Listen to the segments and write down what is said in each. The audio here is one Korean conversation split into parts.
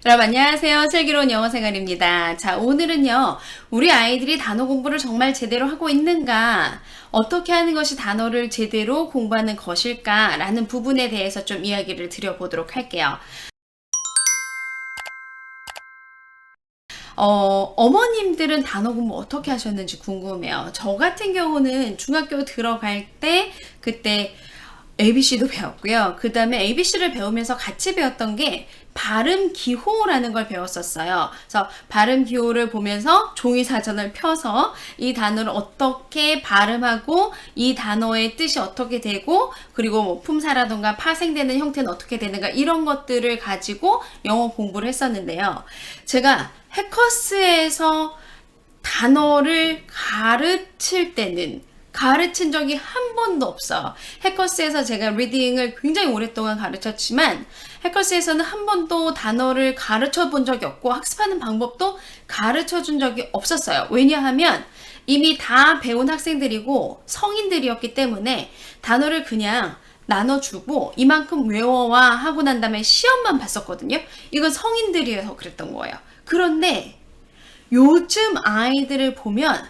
여러분 안녕하세요. 슬기로운 영어생활입니다. 자, 오늘은요, 우리 아이들이 단어 공부를 정말 제대로 하고 있는가, 어떻게 하는 것이 단어를 제대로 공부하는 것일까 라는 부분에 대해서 좀 이야기를 드려보도록 할게요. 어머님들은 단어 공부 어떻게 하셨는지 궁금해요. 저 같은 경우는 중학교 들어갈 때 그때 ABC도 배웠고요. 그 다음에 ABC를 배우면서 같이 배웠던 게 발음 기호라는 걸 배웠었어요. 그래서 발음 기호를 보면서 종이 사전을 펴서 이 단어를 어떻게 발음하고 이 단어의 뜻이 어떻게 되고 그리고 뭐 품사라던가 파생되는 형태는 어떻게 되는가 이런 것들을 가지고 영어 공부를 했었는데요. 제가 해커스에서 단어를 가르칠 때는 가르친 적이 한 번도 없어요. 해커스에서 제가 리딩을 굉장히 오랫동안 가르쳤지만 해커스에서는 한 번도 단어를 가르쳐 본 적이 없고 학습하는 방법도 가르쳐 준 적이 없었어요. 왜냐하면 이미 다 배운 학생들이고 성인들이었기 때문에 단어를 그냥 나눠주고 이만큼 외워와 하고 난 다음에 시험만 봤었거든요. 이건 성인들이어서 그랬던 거예요. 그런데 요즘 아이들을 보면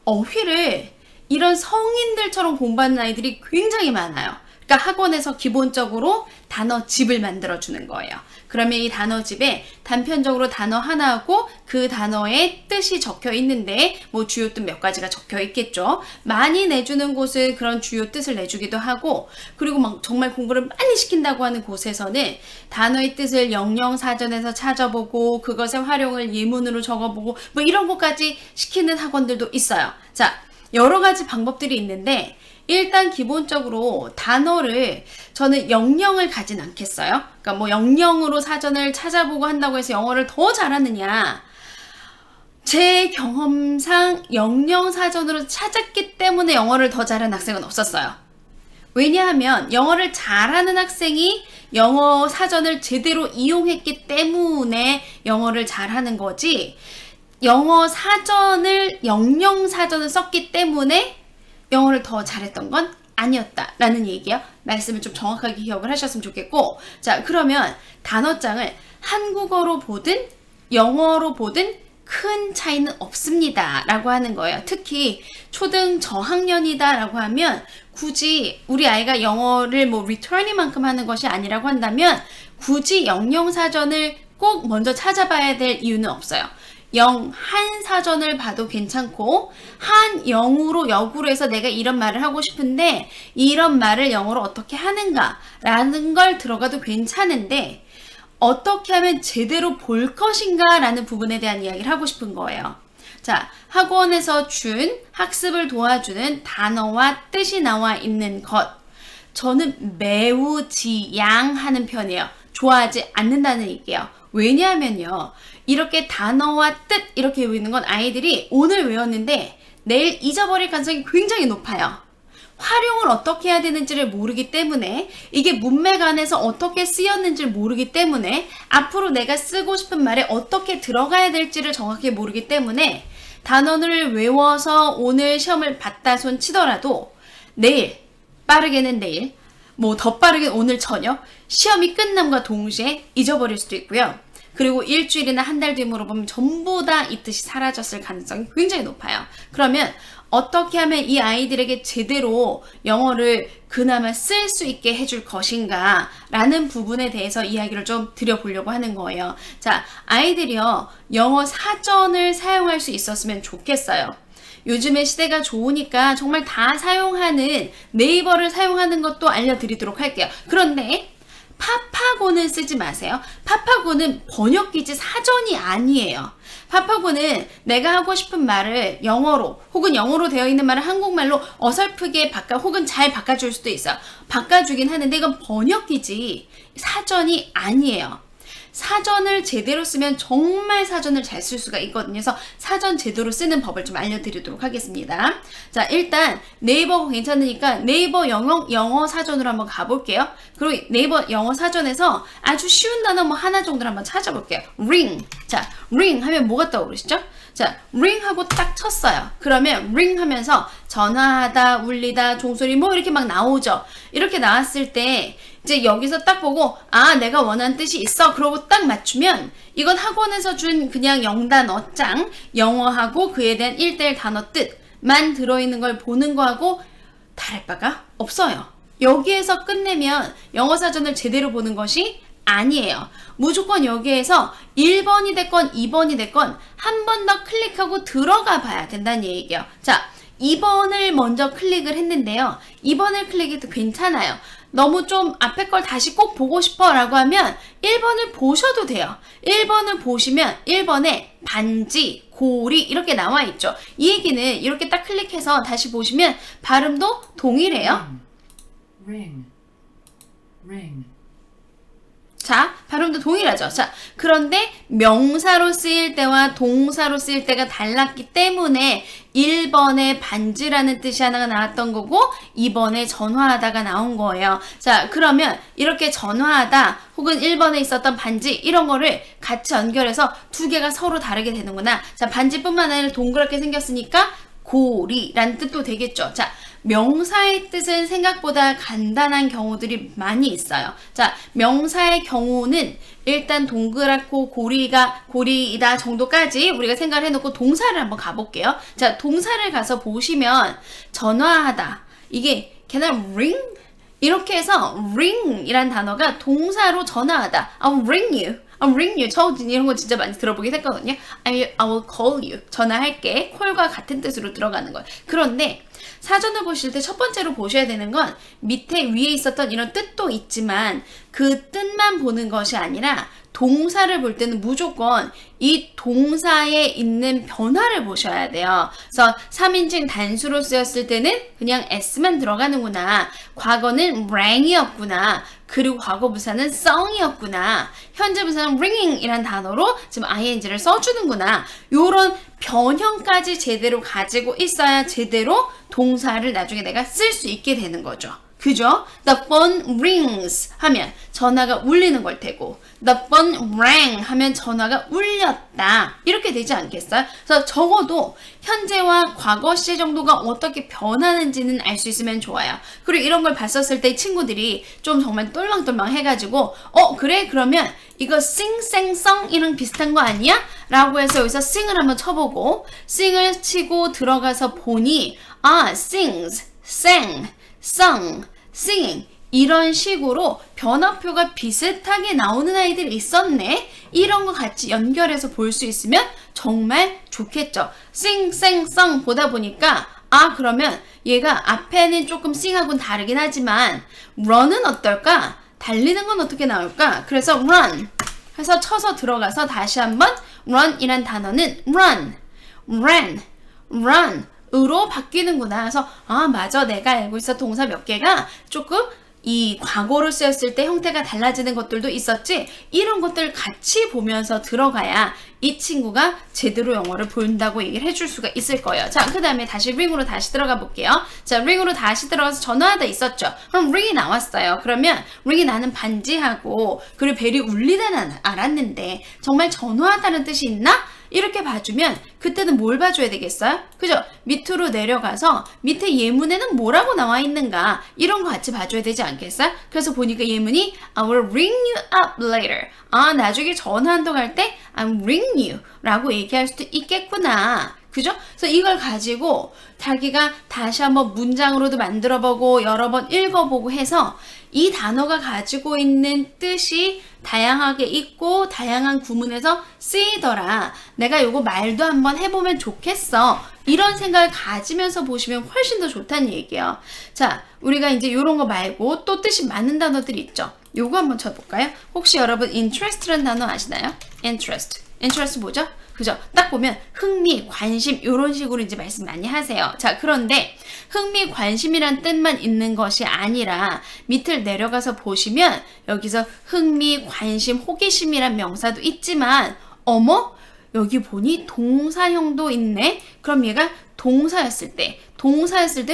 어휘를 이런 성인들처럼 공부하는 아이들이 굉장히 많아요. 그러니까 학원에서 기본적으로 단어집을 만들어주는 거예요. 그러면 이 단어집에 단편적으로 단어 하나하고 그 단어의 뜻이 적혀 있는데 뭐 주요 뜻 몇 가지가 적혀 있겠죠. 많이 내주는 곳은 그런 주요 뜻을 내주기도 하고 그리고 막 정말 공부를 많이 시킨다고 하는 곳에서는 단어의 뜻을 영영사전에서 찾아보고 그것의 활용을 예문으로 적어보고 뭐 이런 것까지 시키는 학원들도 있어요. 자, 여러 가지 방법들이 있는데 일단 기본적으로 단어를 저는 영영을 가진 않겠어요. 그러니까 뭐 영영으로 사전을 찾아보고 한다고 해서 영어를 더 잘하느냐. 제 경험상 영영 사전으로 찾았기 때문에 영어를 더 잘하는 학생은 없었어요. 왜냐하면 영어를 잘하는 학생이 영어 사전을 제대로 이용했기 때문에 영어를 잘하는 거지 영어 사전을 영영 사전을 썼기 때문에 영어를 더 잘했던 건 아니었다라는 얘기요. 말씀을 좀 정확하게 기억을 하셨으면 좋겠고 자 그러면 단어장을 한국어로 보든 영어로 보든 큰 차이는 없습니다 라고 하는 거예요. 특히 초등 저학년이다 라고 하면 굳이 우리 아이가 영어를 뭐 returning만큼 하는 것이 아니라고 한다면 굳이 영영사전을 꼭 먼저 찾아봐야 될 이유는 없어요. 한 사전을 봐도 괜찮고 한 영으로 역으로 해서 내가 이런 말을 하고 싶은데 이런 말을 영어로 어떻게 하는가 라는 걸 들어가도 괜찮은데 어떻게 하면 제대로 볼 것인가 라는 부분에 대한 이야기를 하고 싶은 거예요. 자, 학원에서 준 학습을 도와주는 단어와 뜻이 나와 있는 것 저는 매우 지양하는 편이에요. 좋아하지 않는다는 얘기예요. 왜냐하면요. 이렇게 단어와 뜻 이렇게 외우는 건 아이들이 오늘 외웠는데 내일 잊어버릴 가능성이 굉장히 높아요. 활용을 어떻게 해야 되는지를 모르기 때문에 이게 문맥 안에서 어떻게 쓰였는지를 모르기 때문에 앞으로 내가 쓰고 싶은 말에 어떻게 들어가야 될지를 정확히 모르기 때문에 단어를 외워서 오늘 시험을 봤다 손 치더라도 내일 빠르게는 내일 뭐 더 빠르게는 오늘 저녁 시험이 끝남과 동시에 잊어버릴 수도 있고요. 그리고 일주일이나 한 달 뒤에 물어보면 전부 다 이 뜻이 사라졌을 가능성이 굉장히 높아요. 그러면 어떻게 하면 이 아이들에게 제대로 영어를 그나마 쓸 수 있게 해줄 것인가 라는 부분에 대해서 이야기를 좀 드려보려고 하는 거예요. 자, 아이들이요 영어 사전을 사용할 수 있었으면 좋겠어요. 요즘에 시대가 좋으니까 정말 다 사용하는 네이버를 사용하는 것도 알려드리도록 할게요. 그런데 파파고는 쓰지 마세요. 파파고는 번역기지 사전이 아니에요. 파파고는 내가 하고 싶은 말을 영어로 혹은 영어로 되어 있는 말을 한국말로 어설프게 혹은 잘 바꿔줄 수도 있어요. 바꿔주긴 하는데 이건 번역기지 사전이 아니에요. 사전을 제대로 쓰면 정말 사전을 잘 쓸 수가 있거든요. 그래서 사전 제대로 쓰는 법을 좀 알려드리도록 하겠습니다. 자, 일단 네이버가 괜찮으니까 네이버 영어 사전으로 한번 가볼게요. 그리고 네이버 영어 사전에서 아주 쉬운 단어 뭐 하나 정도를 한번 찾아볼게요. ring. 자, ring 하면 뭐가 떠오르시죠? 자, ring 하고 딱 쳤어요. 그러면 ring 하면서 전화하다, 울리다, 종소리 뭐 이렇게 막 나오죠. 이렇게 나왔을 때 이제 여기서 딱 보고 아, 내가 원하는 뜻이 있어. 그러고 딱 맞추면 이건 학원에서 준 그냥 영단어장, 영어하고 그에 대한 1대1 단어 뜻만 들어있는 걸 보는 거하고 다를 바가 없어요. 여기에서 끝내면 영어 사전을 제대로 보는 것이 아니에요. 무조건 여기에서 1번이 됐건 2번이 됐건 한 번 더 클릭하고 들어가 봐야 된다는 얘기예요. 자, 2번을 먼저 클릭을 했는데요. 2번을 클릭해도 괜찮아요. 너무 좀 앞에 걸 다시 꼭 보고 싶어 라고 하면 1번을 보셔도 돼요. 1번을 보시면 1번에 반지, 고리 이렇게 나와 있죠. 이 얘기는 이렇게 딱 클릭해서 다시 보시면 발음도 동일해요. ring, ring. 자, 발음도 동일하죠. 자, 그런데 명사로 쓰일 때와 동사로 쓰일 때가 달랐기 때문에 1번에 반지라는 뜻이 하나가 나왔던 거고 2번에 전화하다가 나온 거예요. 자, 그러면 이렇게 전화하다 혹은 1번에 있었던 반지 이런 거를 같이 연결해서 두 개가 서로 다르게 되는구나. 자, 반지뿐만 아니라 동그랗게 생겼으니까 고리라는 뜻도 되겠죠. 자, 명사의 뜻은 생각보다 간단한 경우들이 많이 있어요. 자, 명사의 경우는 일단 동그랗고 고리이다 정도까지 우리가 생각을 해놓고 동사를 한번 가볼게요. 자, 동사를 가서 보시면 전화하다. 이게 can I ring? 이렇게 해서 ring이란 단어가 동사로 전화하다. I'll ring you. I'll ring you. 저 이런 거 진짜 많이 들어보긴 했거든요. I will call you. 전화할게. 콜과 같은 뜻으로 들어가는 거예요. 그런데 사전을 보실 때 첫 번째로 보셔야 되는 건 밑에 위에 있었던 이런 뜻도 있지만 그 뜻만 보는 것이 아니라 동사를 볼 때는 무조건 이 동사에 있는 변화를 보셔야 돼요. 그래서 3인칭 단수로 쓰였을 때는 그냥 s만 들어가는구나. 과거는 rang이었구나. 그리고 과거 부사는 sung이었구나. 현재 부사는 ringing 이란 단어로 지금 ing를 써주는구나. 요런 변형까지 제대로 가지고 있어야 제대로 동사를 나중에 내가 쓸 수 있게 되는 거죠. 그죠? The phone rings 하면 전화가 울리는 걸 테고 The phone rang 하면 전화가 울렸다. 이렇게 되지 않겠어요? 그래서 적어도 현재와 과거 시제 정도가 어떻게 변하는지는 알 수 있으면 좋아요. 그리고 이런 걸 봤었을 때 친구들이 좀 정말 똘망똘망 해가지고 그래? 그러면 이거 sing, sang, song이랑 비슷한 거 아니야? 라고 해서 여기서 sing을 한번 쳐보고 sing을 치고 들어가서 보니 sings, sang, sung, singing 이런 식으로 변화표가 비슷하게 나오는 아이들이 있었네. 이런 거 같이 연결해서 볼 수 있으면 정말 좋겠죠. sing, sang, sung 보다 보니까 그러면 얘가 앞에는 조금 sing하고는 다르긴 하지만 run은 어떨까? 달리는 건 어떻게 나올까? 그래서 run 해서 쳐서 들어가서 다시 한번 run이란 단어는 run, ran, run 으로 바뀌는구나. 그래서 맞아. 내가 알고 있어 동사 몇 개가 조금 이 과거로 쓰였을 때 형태가 달라지는 것들도 있었지. 이런 것들 같이 보면서 들어가야 이 친구가 제대로 영어를 본다고 얘기를 해줄 수가 있을 거예요. 자, 그 다음에 다시 ring으로 다시 들어가 볼게요. 자, ring으로 다시 들어가서 전화하다 있었죠. 그럼 ring이 나왔어요. 그러면 ring이 나는 반지하고 그리고 벨이 울리다는 알았는데 정말 전화하다는 뜻이 있나? 이렇게 봐주면 그때는 뭘 봐줘야 되겠어요? 그죠? 밑으로 내려가서 밑에 예문에는 뭐라고 나와 있는가 이런 거 같이 봐줘야 되지 않겠어요? 그래서 보니까 예문이 I will ring you up later. 나중에 전화한다고 할 때 I'll ring you 라고 얘기할 수도 있겠구나. 그죠? 그래서 이걸 가지고 자기가 다시 한번 문장으로도 만들어보고 여러 번 읽어보고 해서 이 단어가 가지고 있는 뜻이 다양하게 있고 다양한 구문에서 쓰이더라. 내가 요거 말도 한번 해보면 좋겠어. 이런 생각을 가지면서 보시면 훨씬 더 좋다는 얘기예요. 자, 우리가 이제 요런 거 말고 또 뜻이 많은 단어들이 있죠. 요거 한번 쳐볼까요? 혹시 여러분 interest라는 단어 아시나요? interest 뭐죠? 그죠? 딱 보면 흥미, 관심 이런 식으로 이제 말씀 많이 하세요. 자, 그런데 흥미, 관심이란 뜻만 있는 것이 아니라 밑을 내려가서 보시면 여기서 흥미, 관심, 호기심이란 명사도 있지만 어머? 여기 보니 동사형도 있네? 그럼 얘가 동사였을 때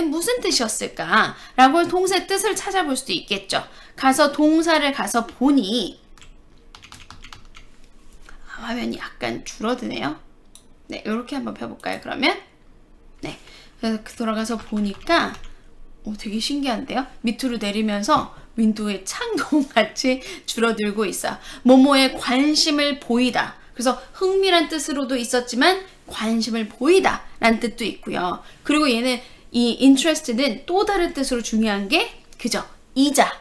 무슨 뜻이었을까? 라고 동사의 뜻을 찾아볼 수도 있겠죠. 가서 동사를 가서 보니 화면이 약간 줄어드네요. 네, 이렇게 한번 펴볼까요, 그러면? 네, 그래서 들어가서 보니까 되게 신기한데요? 밑으로 내리면서 윈도우의 창동같이 줄어들고 있어요. 뭐뭐에 관심을 보이다. 그래서 흥미란 뜻으로도 있었지만 관심을 보이다 라는 뜻도 있고요. 그리고 얘는 이 interest는 또 다른 뜻으로 중요한 게 그죠? 이자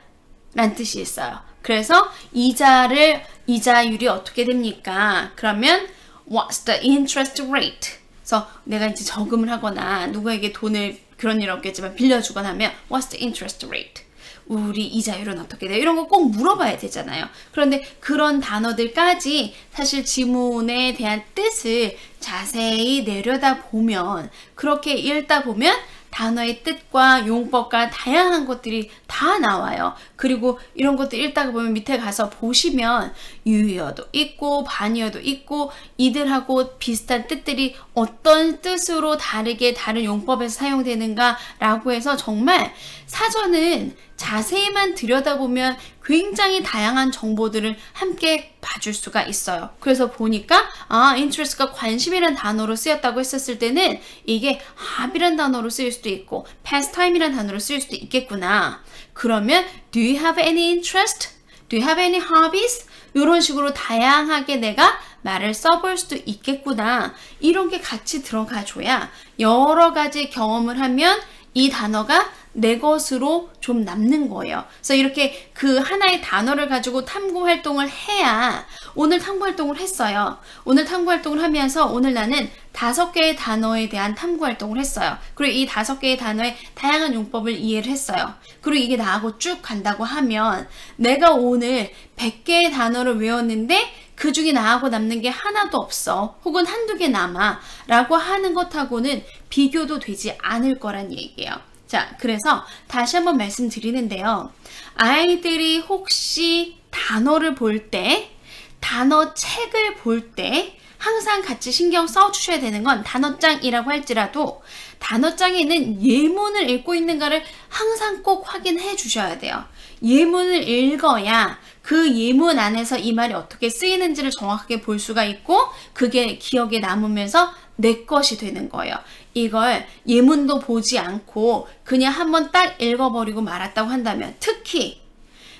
라는 뜻이 있어요. 그래서 이자율이 어떻게 됩니까? 그러면 what's the interest rate? 그래서 내가 이제 저금을 하거나 누구에게 돈을 그런 일 없겠지만 빌려주거나 하면 what's the interest rate? 우리 이자율은 어떻게 돼요? 이런 거 꼭 물어봐야 되잖아요. 그런데 그런 단어들까지 사실 지문에 대한 뜻을 자세히 내려다보면 그렇게 읽다 보면 단어의 뜻과 용법과 다양한 것들이 다 나와요. 그리고 이런 것들 읽다가 보면 밑에 가서 보시면 유의어도 있고 반의어도 있고 이들하고 비슷한 뜻들이 어떤 뜻으로 다르게 다른 용법에서 사용되는가 라고 해서 정말 사전은 자세히만 들여다보면 굉장히 다양한 정보들을 함께 봐줄 수가 있어요. 그래서 보니까 interest가 관심이란 단어로 쓰였다고 했었을 때는 이게 hobby란 단어로 쓰일 수도 있고 pastime이란 단어로 쓰일 수도 있겠구나. 그러면 do you have any interest? Do you have any hobbies? 이런 식으로 다양하게 내가 말을 써볼 수도 있겠구나. 이런 게 같이 들어가줘야 여러 가지 경험을 하면 이 단어가 내 것으로 좀 남는 거예요. 그래서 이렇게 그 하나의 단어를 가지고 탐구 활동을 해야 오늘 탐구 활동을 했어요. 오늘 탐구 활동을 하면서 오늘 나는 5개의 단어에 대한 탐구 활동을 했어요. 그리고 이 5개의 단어의 다양한 용법을 이해를 했어요. 그리고 이게 나하고 쭉 간다고 하면 내가 오늘 100개의 단어를 외웠는데 그 중에 나하고 남는 게 하나도 없어. 혹은 한두 개 남아. 라고 하는 것하고는 비교도 되지 않을 거란 얘기예요. 자, 그래서 다시 한번 말씀드리는데요. 아이들이 혹시 단어를 볼 때, 단어 책을 볼 때 항상 같이 신경 써주셔야 되는 건 단어장이라고 할지라도 단어장에는 예문을 읽고 있는가를 항상 꼭 확인해 주셔야 돼요. 예문을 읽어야 그 예문 안에서 이 말이 어떻게 쓰이는지를 정확하게 볼 수가 있고 그게 기억에 남으면서 내 것이 되는 거예요. 이걸 예문도 보지 않고 그냥 한번 딱 읽어버리고 말았다고 한다면 특히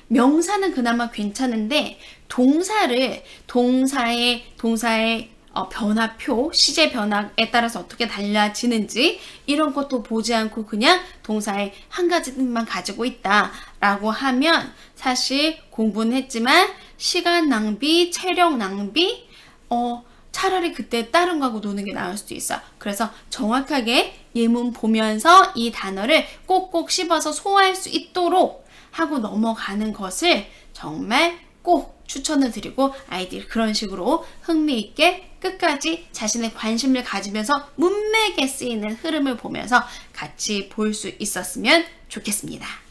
명사는 그나마 괜찮은데 동사의 변화표, 시제 변화에 따라서 어떻게 달라지는지 이런 것도 보지 않고 그냥 동사의 한 가지 뜻만 가지고 있다라고 하면 사실 공부는 했지만 시간 낭비, 체력 낭비, 차라리 그때 다른 거하고 노는 게 나을 수도 있어. 그래서 정확하게 예문 보면서 이 단어를 꼭꼭 씹어서 소화할 수 있도록 하고 넘어가는 것을 정말 꼭 추천을 드리고 아이들 그런 식으로 흥미있게 끝까지 자신의 관심을 가지면서 문맥에 쓰이는 흐름을 보면서 같이 볼 수 있었으면 좋겠습니다.